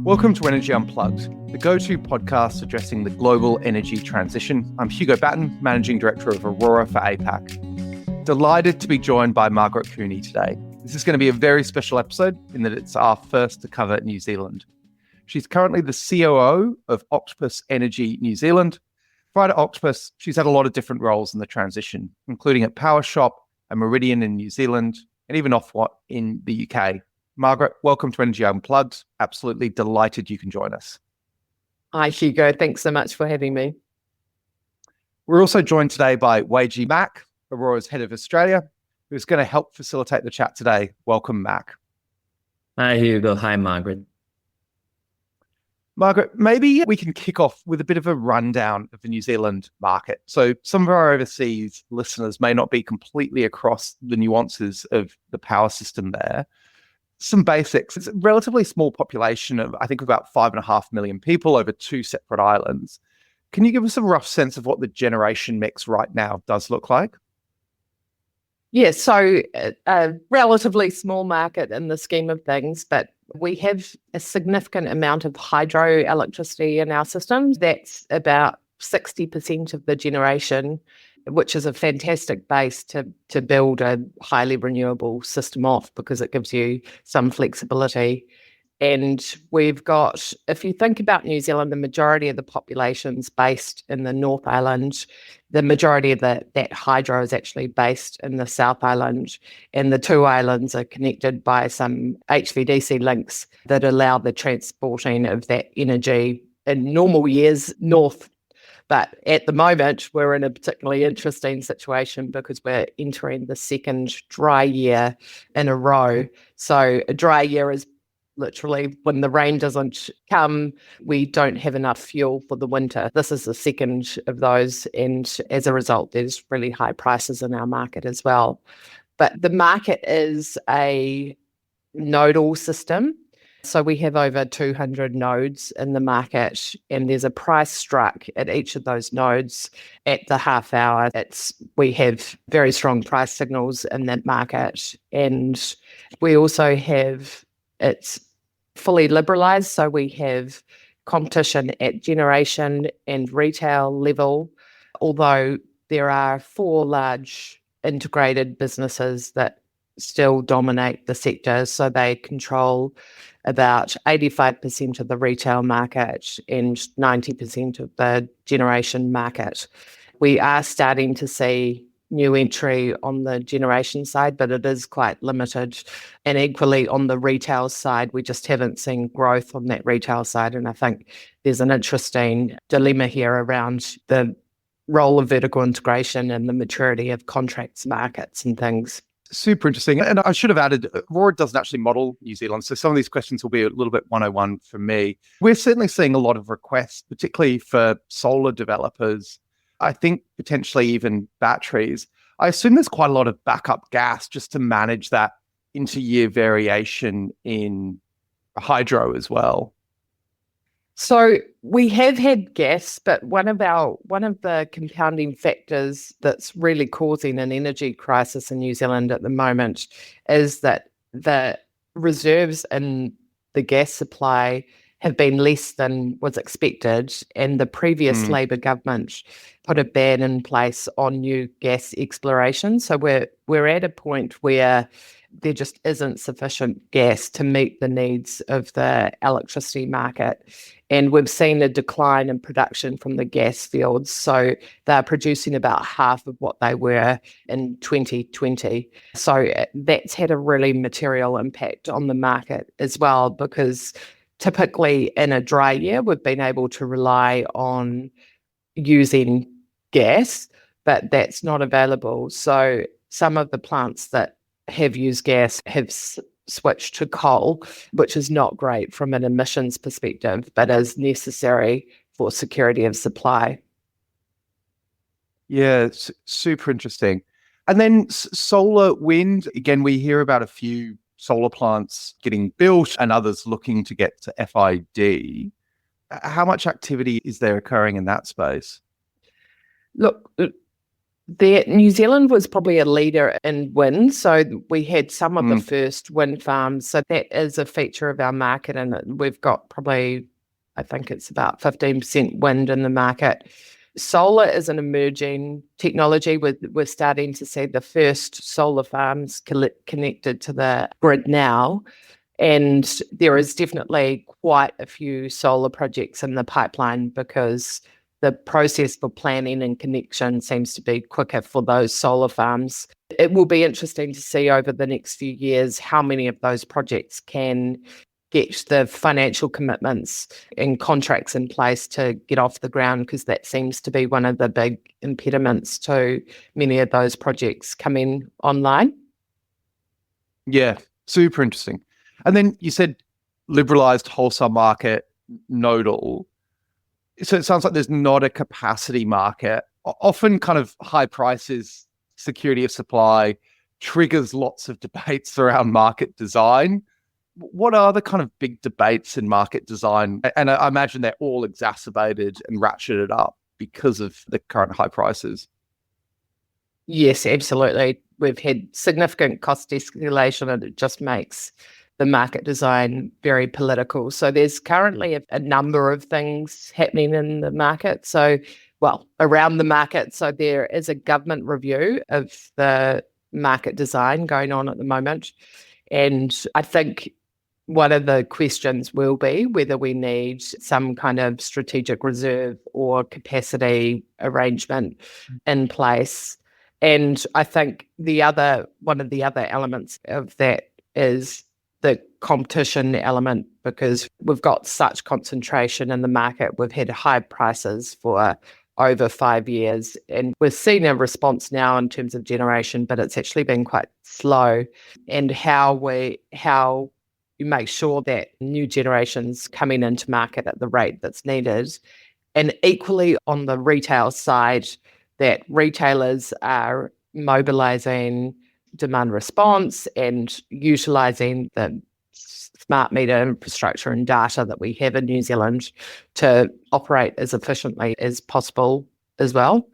Welcome to Energy Unplugged, the go-to podcast addressing the global energy transition. I'm Hugo Batten, Managing Director of Aurora for APAC. Delighted to be joined by Margaret Cooney today. This is going to be a very special episode in that it's our first to cover New Zealand. She's currently the COO of Octopus Energy New Zealand. Prior to Octopus, she's had a lot of different roles in the transition, including at Powershop and Meridian in New Zealand, and even OFWAT in the UK. Margaret, welcome to Energy Unplugged. Absolutely delighted you can join us. Hi, Hugo. Thanks so much for having me. We're also joined today by Weije Mak, Aurora's Head of Australia, who's going to help facilitate the chat today. Welcome, Mak. Hi, Hugo. Hi, Margaret. Margaret, maybe we can kick off with a bit of a rundown of the New Zealand market. So some of our overseas listeners may not be completely across the nuances of the power system there. Some basics. It's a relatively small population of, I think, about 5.5 million people over two separate islands. Can you give us a rough sense of what the generation mix right now does look like? Yeah, so a relatively small market in the scheme of things, but we have a significant amount of hydro electricity in our system. That's about 60% of the generation, which is a fantastic base to build a highly renewable system off because it gives you some flexibility. And we've got, if you think about New Zealand, the majority of the population's based in the North Island. The majority of that hydro is actually based in the South Island, and the two islands are connected by some HVDC links that allow the transporting of that energy in normal years north. But at the moment, we're in a particularly interesting situation because we're entering the second dry year in a row. So a dry year is literally when the rain doesn't come, we don't have enough fuel for the winter. This is the second of those. And as a result, there's really high prices in our market as well. But the market is a nodal system. So we have over 200 nodes in the market, and there's a price struck at each of those nodes at the half hour. We have very strong price signals in that market. And we also have, it's fully liberalised, so we have competition at generation and retail level, although there are 4 large integrated businesses that still dominate the sector. So they control about 85% of the retail market and 90% of the generation market. We are starting to see new entry on the generation side, but it is quite limited. And equally on the retail side, we just haven't seen growth on that retail side. And I think there's an interesting dilemma here around the role of vertical integration and the maturity of contracts markets and things. Super interesting. And I should have added, Aurora doesn't actually model New Zealand. So some of these questions will be a little bit 101 for me. We're certainly seeing a lot of requests, particularly for solar developers. I think potentially even batteries. I assume there's quite a lot of backup gas just to manage that inter-year variation in hydro as well. So we have had gas, but one of the compounding factors that's really causing an energy crisis in New Zealand at the moment is that the reserves in the gas supply have been less than was expected, and the previous Labor government put a ban in place on new gas exploration. So we're at a point where there just isn't sufficient gas to meet the needs of the electricity market. And we've seen a decline in production from the gas fields. So they're producing about half of what they were in 2020. So that's had a really material impact on the market as well, because typically in a dry year, we've been able to rely on using gas, but that's not available. So some of the plants that have used gas have switched to coal, which is not great from an emissions perspective, but is necessary for security of supply. Yeah, it's super interesting. And then solar, wind, again, we hear about a few solar plants getting built and others looking to get to FID. How much activity is there occurring in that space? Look, New Zealand was probably a leader in wind, so we had some of the first wind farms. So that is a feature of our market, and we've got probably, I think it's about 15% wind in the market. Solar is an emerging technology. We're starting to see the first solar farms connected to the grid now, and there is definitely quite a few solar projects in the pipeline because the process for planning and connection seems to be quicker for those solar farms. It will be interesting to see over the next few years how many of those projects can get the financial commitments and contracts in place to get off the ground, because that seems to be one of the big impediments to many of those projects coming online. Yeah, super interesting. And then you said liberalised wholesale market, nodal. So it sounds like there's not a capacity market. Often kind of high prices, security of supply triggers lots of debates around market design. What are the kind of big debates in market design? And I imagine they're all exacerbated and ratcheted up because of the current high prices. Yes, absolutely. We've had significant cost escalation, and it just makes the market design very political. So there's currently a number of things happening in the market. Around the market. So there is a government review of the market design going on at the moment. And I think one of the questions will be whether we need some kind of strategic reserve or capacity arrangement in place. And I think one of the other elements of that is the competition element, because we've got such concentration in the market. We've had high prices for over 5 years, and we're seeing a response now in terms of generation, but it's actually been quite slow. And how you make sure that new generation's coming into market at the rate that's needed. And equally on the retail side, that retailers are mobilising demand response and utilising the smart meter infrastructure and data that we have in New Zealand to operate as efficiently as possible as well.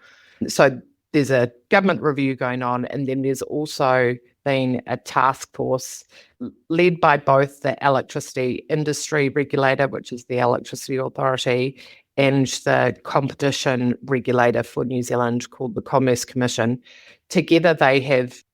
So there's a government review going on, and then there's also been a task force led by both the electricity industry regulator, which is the Electricity Authority, and the competition regulator for New Zealand called the Commerce Commission. Together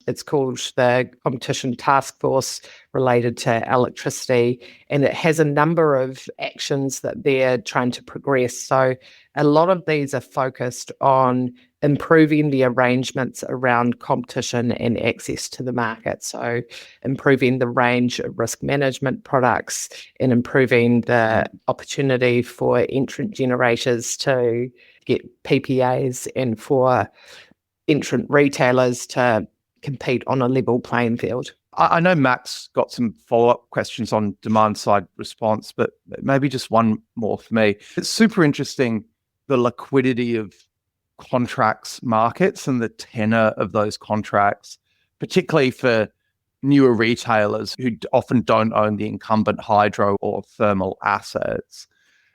it's called the Competition Task Force related to electricity, and it has a number of actions that they're trying to progress. So a lot of these are focused on improving the arrangements around competition and access to the market. So improving the range of risk management products and improving the opportunity for entrant generators to get PPAs and for entrant retailers to compete on a level playing field. I know Mac's got some follow-up questions on demand side response, but maybe just one more for me. It's super interesting, the liquidity of contracts markets and the tenor of those contracts, particularly for newer retailers who often don't own the incumbent hydro or thermal assets.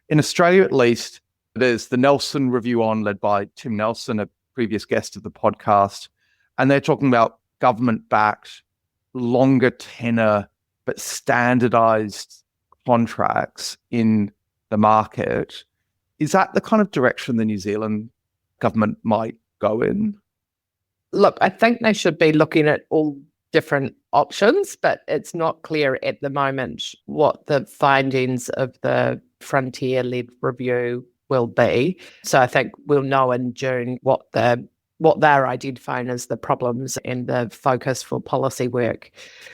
In Australia, at least, there's the Nelson review led by Tim Nelson, a previous guest of the podcast, and they're talking about government-backed, longer tenor, but standardized contracts in the market. Is that the kind of direction the New Zealand government might go in? Look, I think they should be looking at all different options, but it's not clear at the moment what the findings of the Frontier-led review will be. So I think we'll know in June what they're identifying as the problems and the focus for policy work.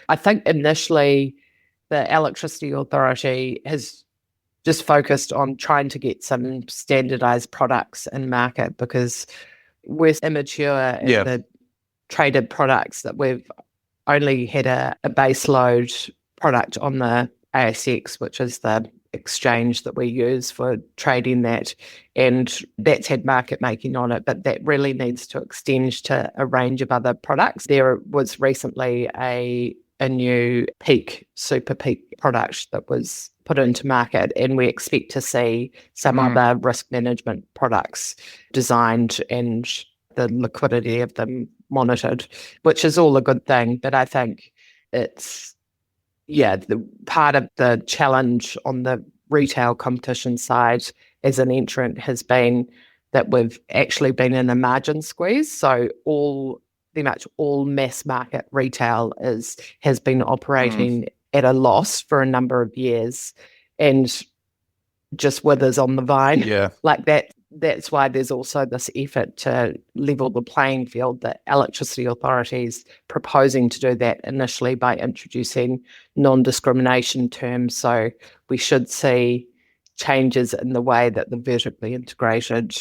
I think initially the Electricity Authority has just focused on trying to get some standardized products in market, because we're immature in the traded products, that we've only had a base load product on the ASX, which is the exchange that we use for trading that, and that's had market making on it, but that really needs to extend to a range of other products. There was recently a new super peak product that was put into market, and we expect to see some other risk management products designed and the liquidity of them monitored, which is all a good thing. But I think it's, the part of the challenge on the retail competition side as an entrant has been that we've actually been in a margin squeeze. So pretty much all mass market retail has been operating at a loss for a number of years and just withers on the vine. Yeah. Like that. That's why there's also this effort to level the playing field, that electricity authorities proposing to do that initially by introducing non-discrimination terms. So we should see changes in the way that the vertically integrated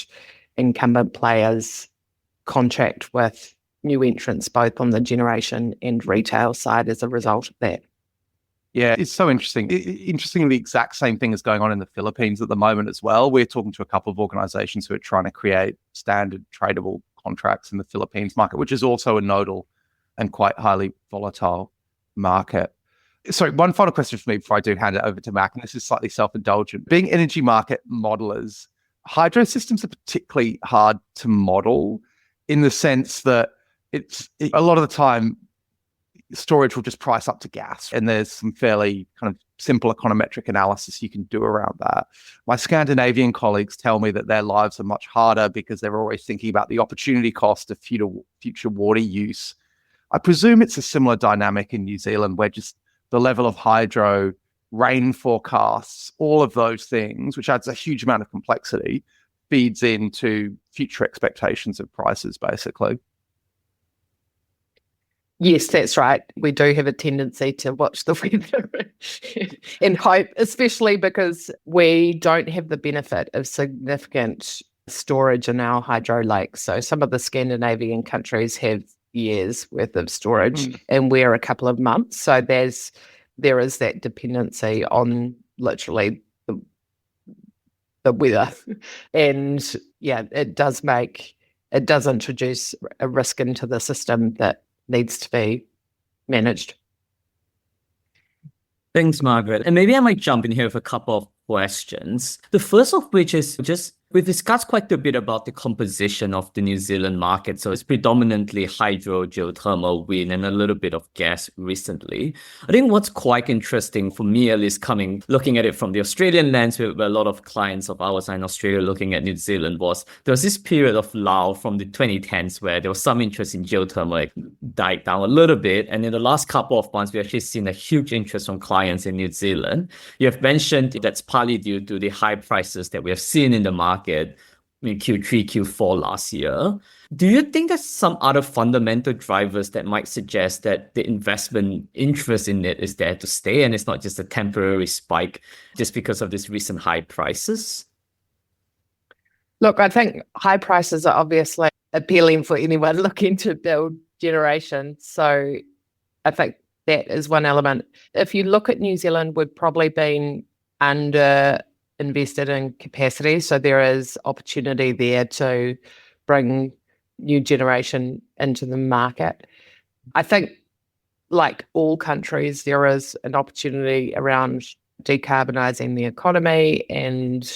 incumbent players contract with new entrants, both on the generation and retail side as a result of that. Yeah, it's so interesting. Interestingly, the exact same thing is going on in the Philippines at the moment as well. We're talking to a couple of organizations who are trying to create standard tradable contracts in the Philippines market, which is also a nodal and quite highly volatile market. Sorry, one final question for me before I do hand it over to Mac, and this is slightly self-indulgent. Being energy market modelers, hydro systems are particularly hard to model in the sense that a lot of the time, storage will just price up to gas, and there's some fairly kind of simple econometric analysis you can do around that. My Scandinavian colleagues tell me that their lives are much harder because they're always thinking about the opportunity cost of future water use. I presume it's a similar dynamic in New Zealand, where just the level of hydro, rain forecasts, all of those things, which adds a huge amount of complexity, feeds into future expectations of prices, basically. Yes, that's right. We do have a tendency to watch the weather and hope, especially because we don't have the benefit of significant storage in our hydro lakes. So some of the Scandinavian countries have years worth of storage and we're a couple of months. So there is that dependency on literally the weather. And it does introduce a risk into the system that needs to be managed. Thanks, Margaret. And maybe I might jump in here with a couple of questions. The first of which is we've discussed quite a bit about the composition of the New Zealand market. So it's predominantly hydro, geothermal, wind, and a little bit of gas recently. I think what's quite interesting for me, at least looking at it from the Australian lens, where a lot of clients of ours are in Australia looking at New Zealand, there was this period of lull from the 2010s where there was some interest in geothermal, died down a little bit. And in the last couple of months, we've actually seen a huge interest from clients in New Zealand. You have mentioned that's partly due to the high prices that we have seen in the market in Q3, Q4 last year. Do you think there's some other fundamental drivers that might suggest that the investment interest in it is there to stay and it's not just a temporary spike just because of this recent high prices? Look, I think high prices are obviously appealing for anyone looking to build generation. So I think that is one element. If you look at New Zealand, we've probably been under invested in capacity. So there is opportunity there to bring new generation into the market. I think, like all countries, there is an opportunity around decarbonising the economy and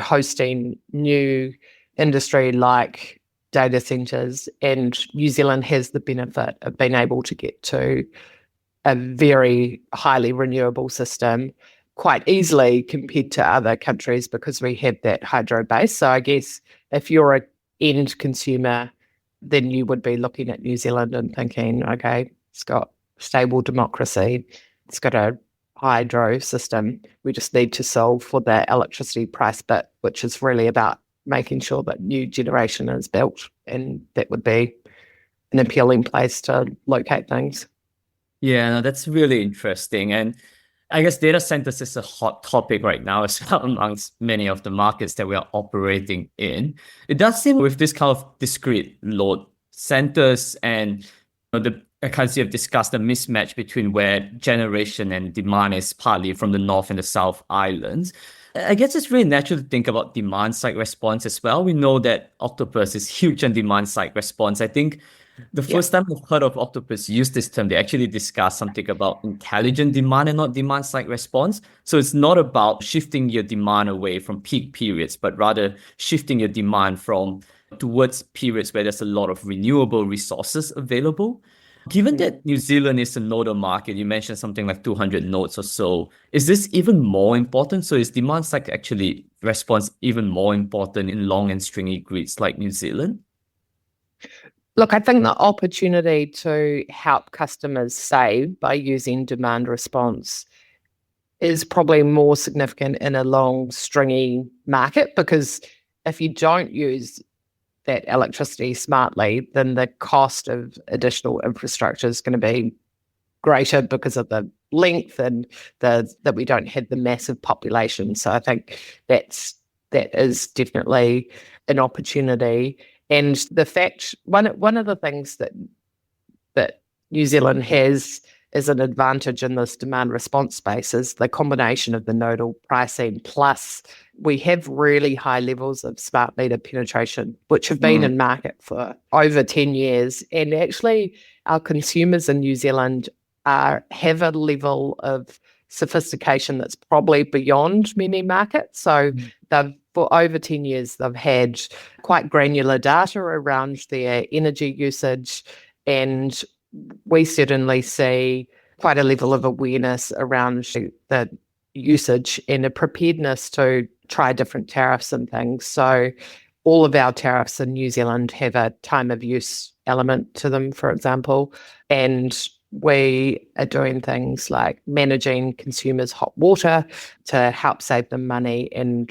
hosting new industry like data centres. And New Zealand has the benefit of being able to get to a very highly renewable system quite easily compared to other countries because we have that hydro base. So I guess if you're an end consumer, then you would be looking at New Zealand and thinking, okay, it's got stable democracy, it's got a hydro system. We just need to solve for the electricity price bit, which is really about making sure that new generation is built. And that would be an appealing place to locate things. Yeah, no, that's really interesting. And I guess data centers is a hot topic right now as well amongst many of the markets that we are operating in. It does seem with this kind of discrete load centers and I kind of have discussed the mismatch between where generation and demand is partly from the North and the South Islands. I guess it's really natural to think about demand side response as well. We know that Octopus is huge on demand side response. I think the first time I've heard of Octopus use this term, they actually discussed something about intelligent demand and not demand side response. So it's not about shifting your demand away from peak periods, but rather shifting your demand from towards periods where there's a lot of renewable resources available. Given that New Zealand is a nodal market, you mentioned something like 200 nodes or so, is this even more important? So is demand side actually response even more important in long and stringy grids like New Zealand? Look, I think the opportunity to help customers save by using demand response is probably more significant in a long, stringy market, because if you don't use that electricity smartly, then the cost of additional infrastructure is going to be greater because of the length and that we don't have the massive population. So I think that is definitely an opportunity. And the fact, one of the things that New Zealand has as an advantage in this demand response space is the combination of the nodal pricing, plus we have really high levels of smart meter penetration, which have been in market for over 10 years. And actually, our consumers in New Zealand have a level of sophistication that's probably beyond many markets. So for over 10 years, they've had quite granular data around their energy usage, and we certainly see quite a level of awareness around the usage and a preparedness to try different tariffs and things. So all of our tariffs in New Zealand have a time of use element to them, for example, and we are doing things like managing consumers' hot water to help save them money. And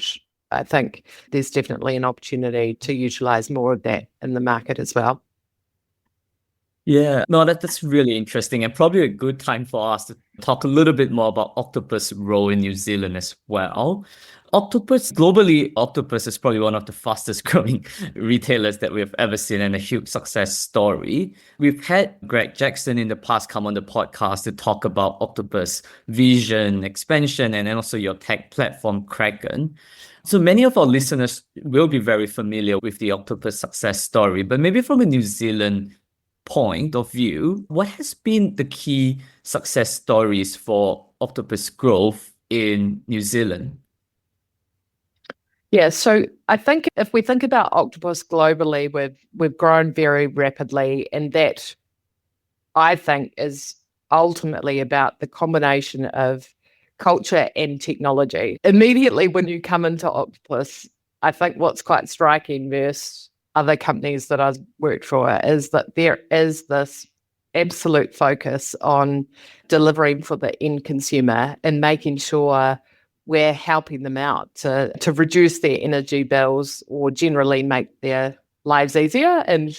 I think there's definitely an opportunity to utilize more of that in the market as well. Yeah, no, that's really interesting, and probably a good time for us to talk a little bit more about Octopus' role in New Zealand as well. Globally, Octopus is probably one of the fastest growing retailers that we've ever seen, and a huge success story. We've had Greg Jackson in the past come on the podcast to talk about Octopus vision, expansion, and then also your tech platform, Kraken. So many of our listeners will be very familiar with the Octopus success story, but maybe from a New Zealand point of view, what has been the key success stories for Octopus growth in New Zealand? Yeah, so I think if we think about Octopus globally, we've grown very rapidly, and that I think is ultimately about the combination of culture and technology. Immediately when you come into Octopus, I think what's quite striking versus other companies that I've worked for is that there is this absolute focus on delivering for the end consumer and making sure we're helping them out to reduce their energy bills or generally make their lives easier. And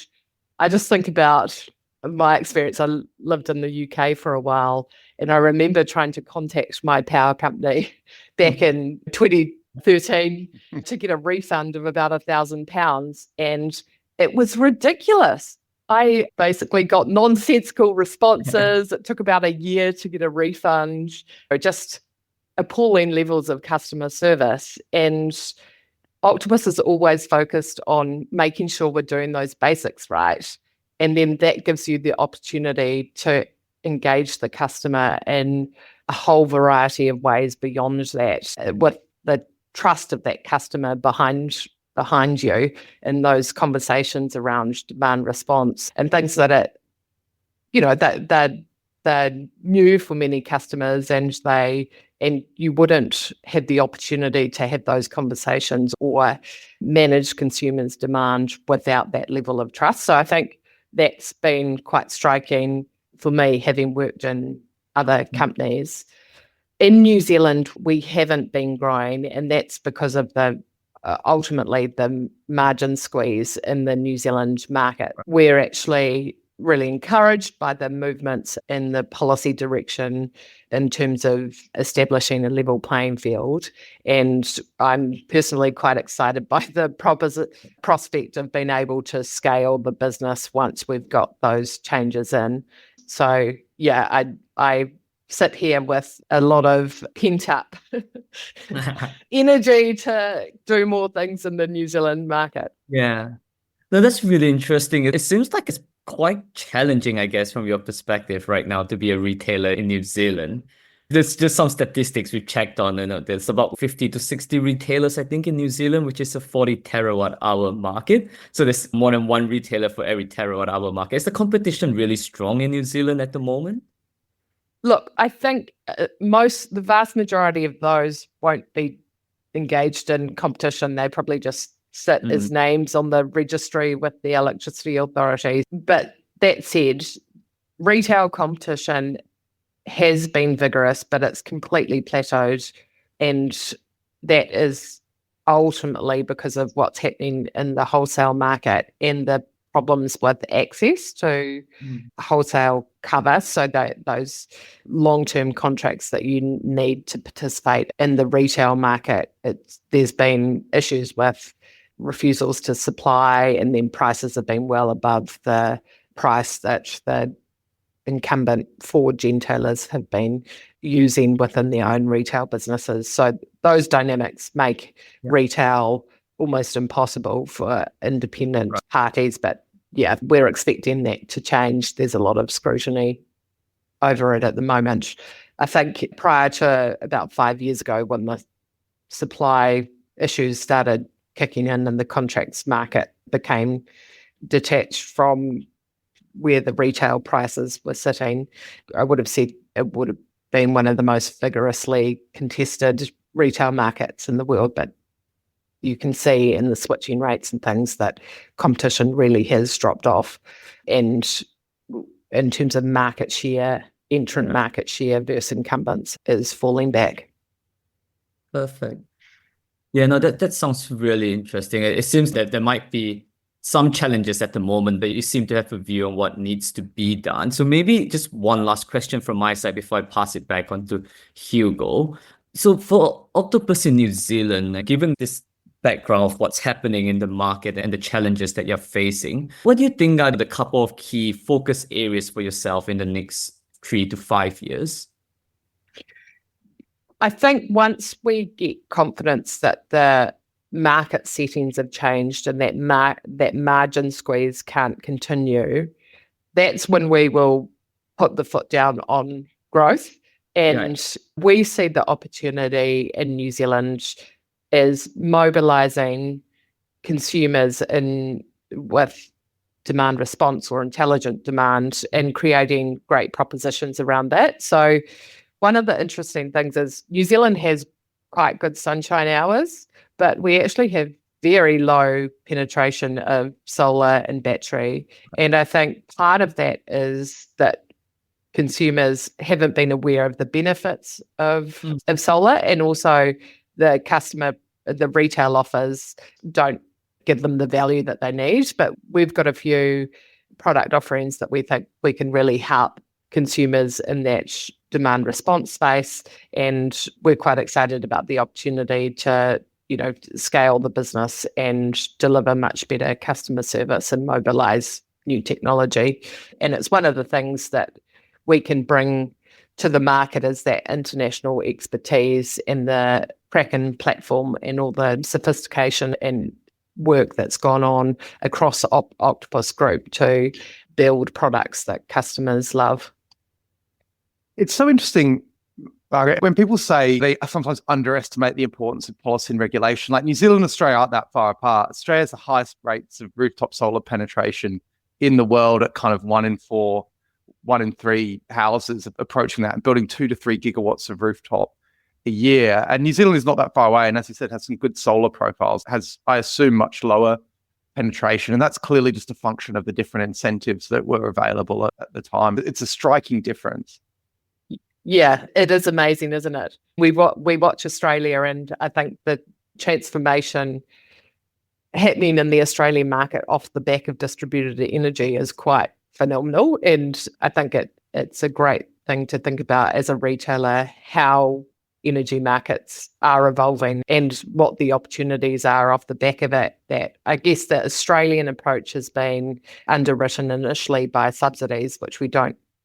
I just think about my experience. I lived in the UK for a while, and I remember trying to contact my power company back in 2013 to get a refund of about £1,000, and it was ridiculous. I basically got nonsensical responses. It took about a year to get a refund. Just appalling levels of customer service. And Octopus is always focused on making sure we're doing those basics right. And then that gives you the opportunity to engage the customer in a whole variety of ways beyond that, with the trust of that customer behind you in those conversations around demand response and things that they're new for many customers, and you wouldn't have the opportunity to have those conversations or manage consumers' demand without that level of trust. So I think that's been quite striking for me, having worked in other companies. In New Zealand, we haven't been growing, and that's because of ultimately the margin squeeze in the New Zealand market. We're actually really encouraged by the movements in the policy direction in terms of establishing a level playing field. And I'm personally quite excited by the prospect of being able to scale the business once we've got those changes in. So yeah, I sit here with a lot of pent-up energy to do more things in the New Zealand market. Yeah. No, that's really interesting. It seems like it's quite challenging, I guess, from your perspective right now to be a retailer in New Zealand. There's just some statistics we checked on. There's about 50 to 60 retailers, I think, in New Zealand, which is a 40 terawatt hour market. So there's more than one retailer for every terawatt hour market. Is the competition really strong in New Zealand at the moment? Look, I think the vast majority of those won't be engaged in competition. They probably just sit as names on the registry with the Electricity Authority. But that said, retail competition has been vigorous, but it's completely plateaued. And that is ultimately because of what's happening in the wholesale market and the problems with access to wholesale cover. So those long-term contracts that you need to participate in the retail market, there's been issues with refusals to supply, and then prices have been well above the price that the incumbent four gentailers have been using within their own retail businesses. So those dynamics make retail almost impossible for independent parties. But yeah, we're expecting that to change. There's a lot of scrutiny over it at the moment. I think prior to about 5 years ago, when the supply issues started kicking in and the contracts market became detached from where the retail prices were sitting, I would have said it would have been one of the most vigorously contested retail markets in the world. But you can see in the switching rates and things that competition really has dropped off. And in terms of market share, entrant market share versus incumbents is falling back. Perfect. Yeah, no, that sounds really interesting. It seems that there might be some challenges at the moment, but you seem to have a view on what needs to be done. So maybe just one last question from my side before I pass it back on to Hugo. So for Octopus in New Zealand, given this background of what's happening in the market and the challenges that you're facing, what do you think are the couple of key focus areas for yourself in the next 3 to 5 years? I think once we get confidence that the market settings have changed and that margin squeeze can't continue, that's when we will put the foot down on growth. And we see the opportunity in New Zealand is mobilizing consumers with demand response or intelligent demand and creating great propositions around that. So one of the interesting things is New Zealand has quite good sunshine hours, but we actually have very low penetration of solar and battery. And I think part of that is that consumers haven't been aware of the benefits of solar, and also the retail offers don't give them the value that they need. But we've got a few product offerings that we think we can really help consumers in that demand response space. And we're quite excited about the opportunity to, scale the business and deliver much better customer service and mobilize new technology. And it's one of the things that we can bring to the market is that international expertise and the Kraken platform and all the sophistication and work that's gone on across Octopus Group to build products that customers love. It's so interesting, Margaret, when people say they sometimes underestimate the importance of policy and regulation. Like New Zealand and Australia aren't that far apart. Australia has the highest rates of rooftop solar penetration in the world at kind of 1 in 4, 1 in 3 houses approaching that and building 2 to 3 gigawatts of rooftop a year. And New Zealand is not that far away. And as you said, has some good solar profiles, has, I assume, much lower penetration. And that's clearly just a function of the different incentives that were available at the time. It's a striking difference. Yeah, it is amazing, isn't it? We watch Australia, and I think the transformation happening in the Australian market off the back of distributed energy is quite phenomenal. And I think it's a great thing to think about as a retailer, how energy markets are evolving and what the opportunities are off the back of it. That I guess the Australian approach has been underwritten initially by subsidies, which we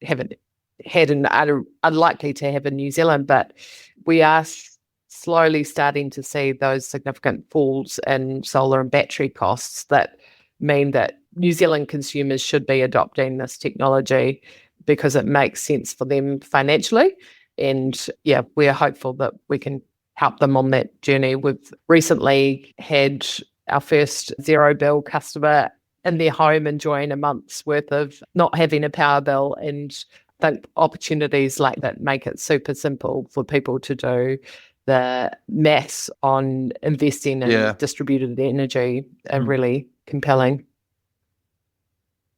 haven't had and are unlikely to have in New Zealand, but we are slowly starting to see those significant falls in solar and battery costs that mean that New Zealand consumers should be adopting this technology because it makes sense for them financially. And yeah, we're hopeful that we can help them on that journey. We've recently had our first zero bill customer in their home enjoying a month's worth of not having a power bill, and I think opportunities like that make it super simple for people to do. The maths on investing in distributed energy are really compelling.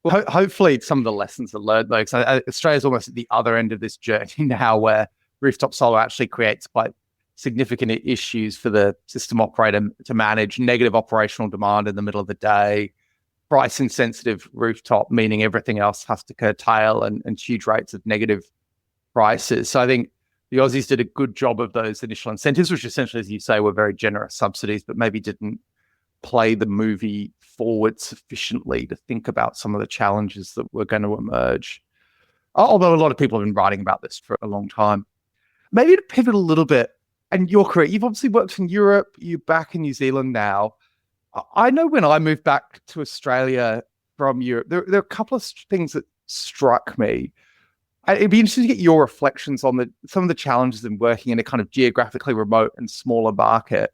Well, hopefully some of the lessons are learned, though, because Australia's almost at the other end of this journey now, where rooftop solar actually creates quite significant issues for the system operator to manage negative operational demand in the middle of the day, price insensitive rooftop, meaning everything else has to curtail, and huge rates of negative prices. So I think the Aussies did a good job of those initial incentives, which essentially, as you say, were very generous subsidies, but maybe didn't play the movie forward sufficiently to think about some of the challenges that were going to emerge. Although a lot of people have been writing about this for a long time. Maybe to pivot a little bit, and your career, you've obviously worked in Europe, you're back in New Zealand now. I know when I moved back to Australia from Europe, there are a couple of things that struck me. It'd be interesting to get your reflections on some of the challenges in working in a kind of geographically remote and smaller market.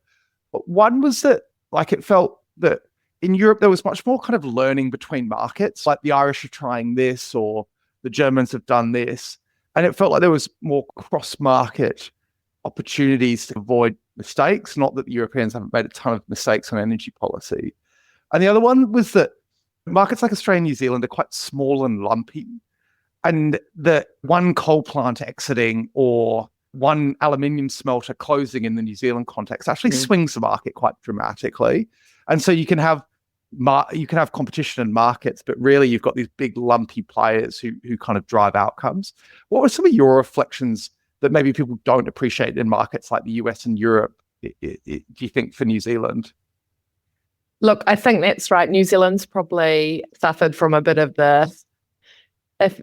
But one was that, like, it felt that in Europe, there was much more kind of learning between markets, like the Irish are trying this or the Germans have done this. And it felt like there was more cross-market opportunities to avoid mistakes, not that the Europeans haven't made a ton of mistakes on energy policy. And the other one was that markets like Australia and New Zealand are quite small and lumpy. And that one coal plant exiting or one aluminium smelter closing in the New Zealand context actually swings the market quite dramatically. And so you can have competition in markets, but really you've got these big lumpy players who kind of drive outcomes. What were some of your reflections that maybe people don't appreciate in markets like the US and Europe, do you think, for New Zealand? Look, I think that's right. New Zealand's probably suffered from a bit of the, if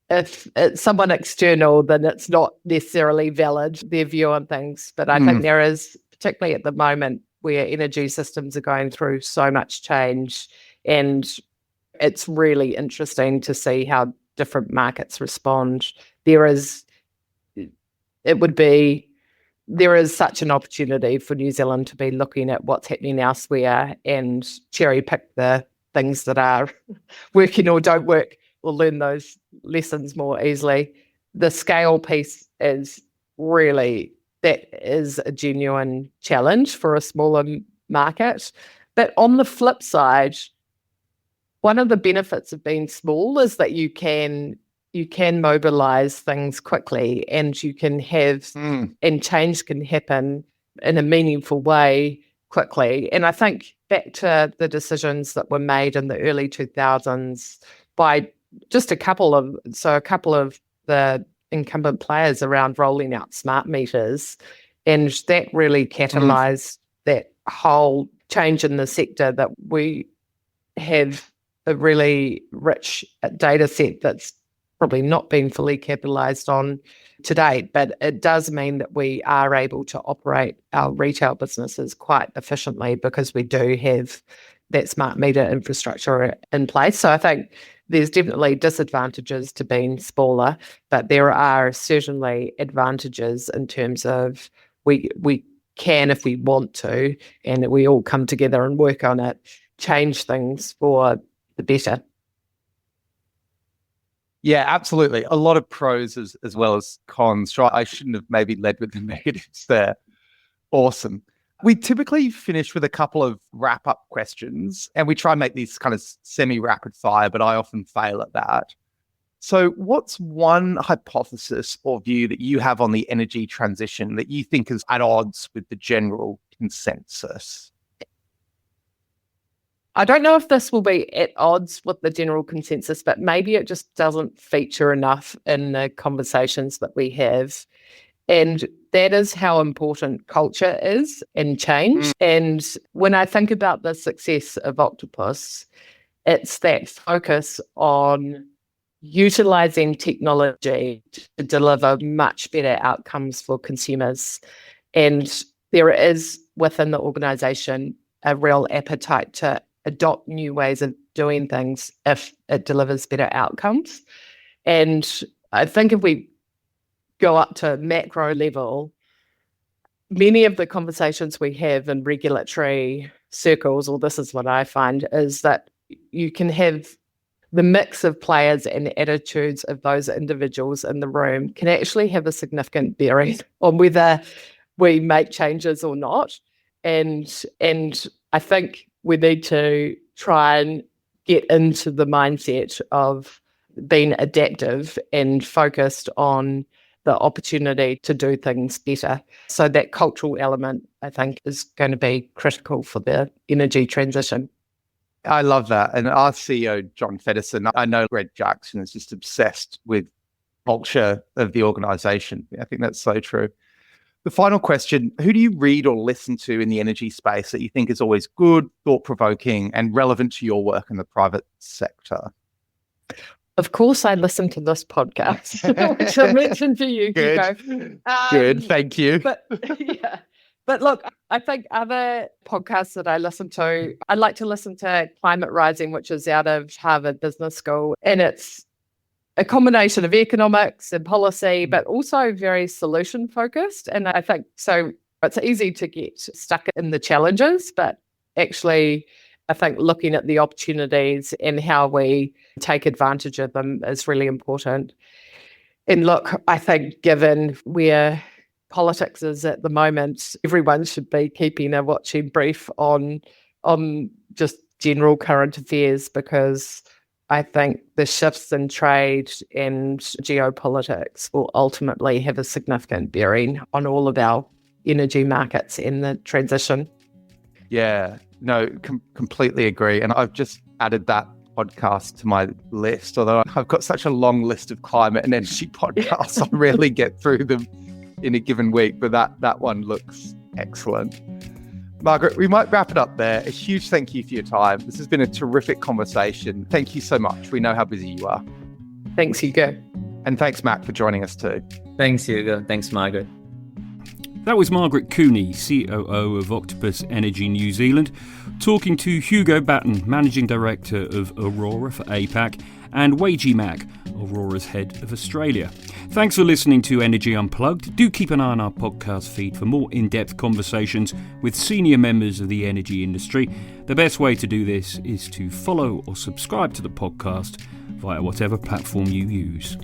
it's someone external, then it's not necessarily valid, their view on things. But I think there is, particularly at the moment, where energy systems are going through so much change, and it's really interesting to see how different markets respond. There is such an opportunity for New Zealand to be looking at what's happening elsewhere and cherry pick the things that are working or don't work, or learn those lessons more easily. The scale piece is really, that is a genuine challenge for a smaller market. But on the flip side, one of the benefits of being small is that you can mobilize things quickly, and you can have, and change can happen in a meaningful way quickly. And I think back to the decisions that were made in the early 2000s by just a couple of the incumbent players around rolling out smart meters, and that really catalyzed that whole change in the sector, that we have a really rich data set that's probably not been fully capitalized on to date, but it does mean that we are able to operate our retail businesses quite efficiently because we do have that smart meter infrastructure in place. So I think there's definitely disadvantages to being smaller, but there are certainly advantages in terms of we can, if we want to, and we all come together and work on it, change things for the better. Yeah, absolutely. A lot of pros as well as cons. I shouldn't have maybe led with the negatives there. Awesome. We typically finish with a couple of wrap-up questions, and we try and make these kind of semi-rapid fire, but I often fail at that. So what's one hypothesis or view that you have on the energy transition that you think is at odds with the general consensus? I don't know if this will be at odds with the general consensus, but maybe it just doesn't feature enough in the conversations that we have. And that is how important culture is and change. And when I think about the success of Octopus, it's that focus on utilizing technology to deliver much better outcomes for consumers. And there is within the organization a real appetite to adopt new ways of doing things if it delivers better outcomes. And I think if we go up to macro level, many of the conversations we have in regulatory circles, or this is what I find, is that you can have the mix of players and attitudes of those individuals in the room can actually have a significant bearing on whether we make changes or not. And I think we need to try and get into the mindset of being adaptive and focused on the opportunity to do things better. So that cultural element, I think, is going to be critical for the energy transition. I love that. And our CEO, John Fedderson, I know Greg Jackson is just obsessed with culture of the organization. I think that's so true. The final question, who do you read or listen to in the energy space that you think is always good, thought-provoking, and relevant to your work in the private sector? Of course, I listen to this podcast, which I mentioned to you, Good. Hugo. Good, thank you. But look, I think other podcasts that I listen to, I like to listen to Climate Rising, which is out of Harvard Business School. And it's a combination of economics and policy, but also very solution focused. And I think so it's easy to get stuck in the challenges, but actually, I think looking at the opportunities and how we take advantage of them is really important. And look, I think given where politics is at the moment, everyone should be keeping a watching brief on just general current affairs, because I think the shifts in trade and geopolitics will ultimately have a significant bearing on all of our energy markets and the transition. Yeah, no, completely agree. And I've just added that podcast to my list, although I've got such a long list of climate and energy podcasts, I rarely get through them in a given week, but that one looks excellent. Margaret, we might wrap it up there. A huge thank you for your time. This has been a terrific conversation. Thank you so much. We know how busy you are. Thanks, Hugo. And thanks, Mac, for joining us too. Thanks, Hugo. Thanks, Margaret. That was Margaret Cooney, COO of Octopus Energy New Zealand, talking to Hugo Batten, Managing Director of Aurora for APAC, and Weije Mak, Aurora's Head of Australia. Thanks for listening to Energy Unplugged. Do keep an eye on our podcast feed for more in-depth conversations with senior members of the energy industry. The best way to do this is to follow or subscribe to the podcast via whatever platform you use.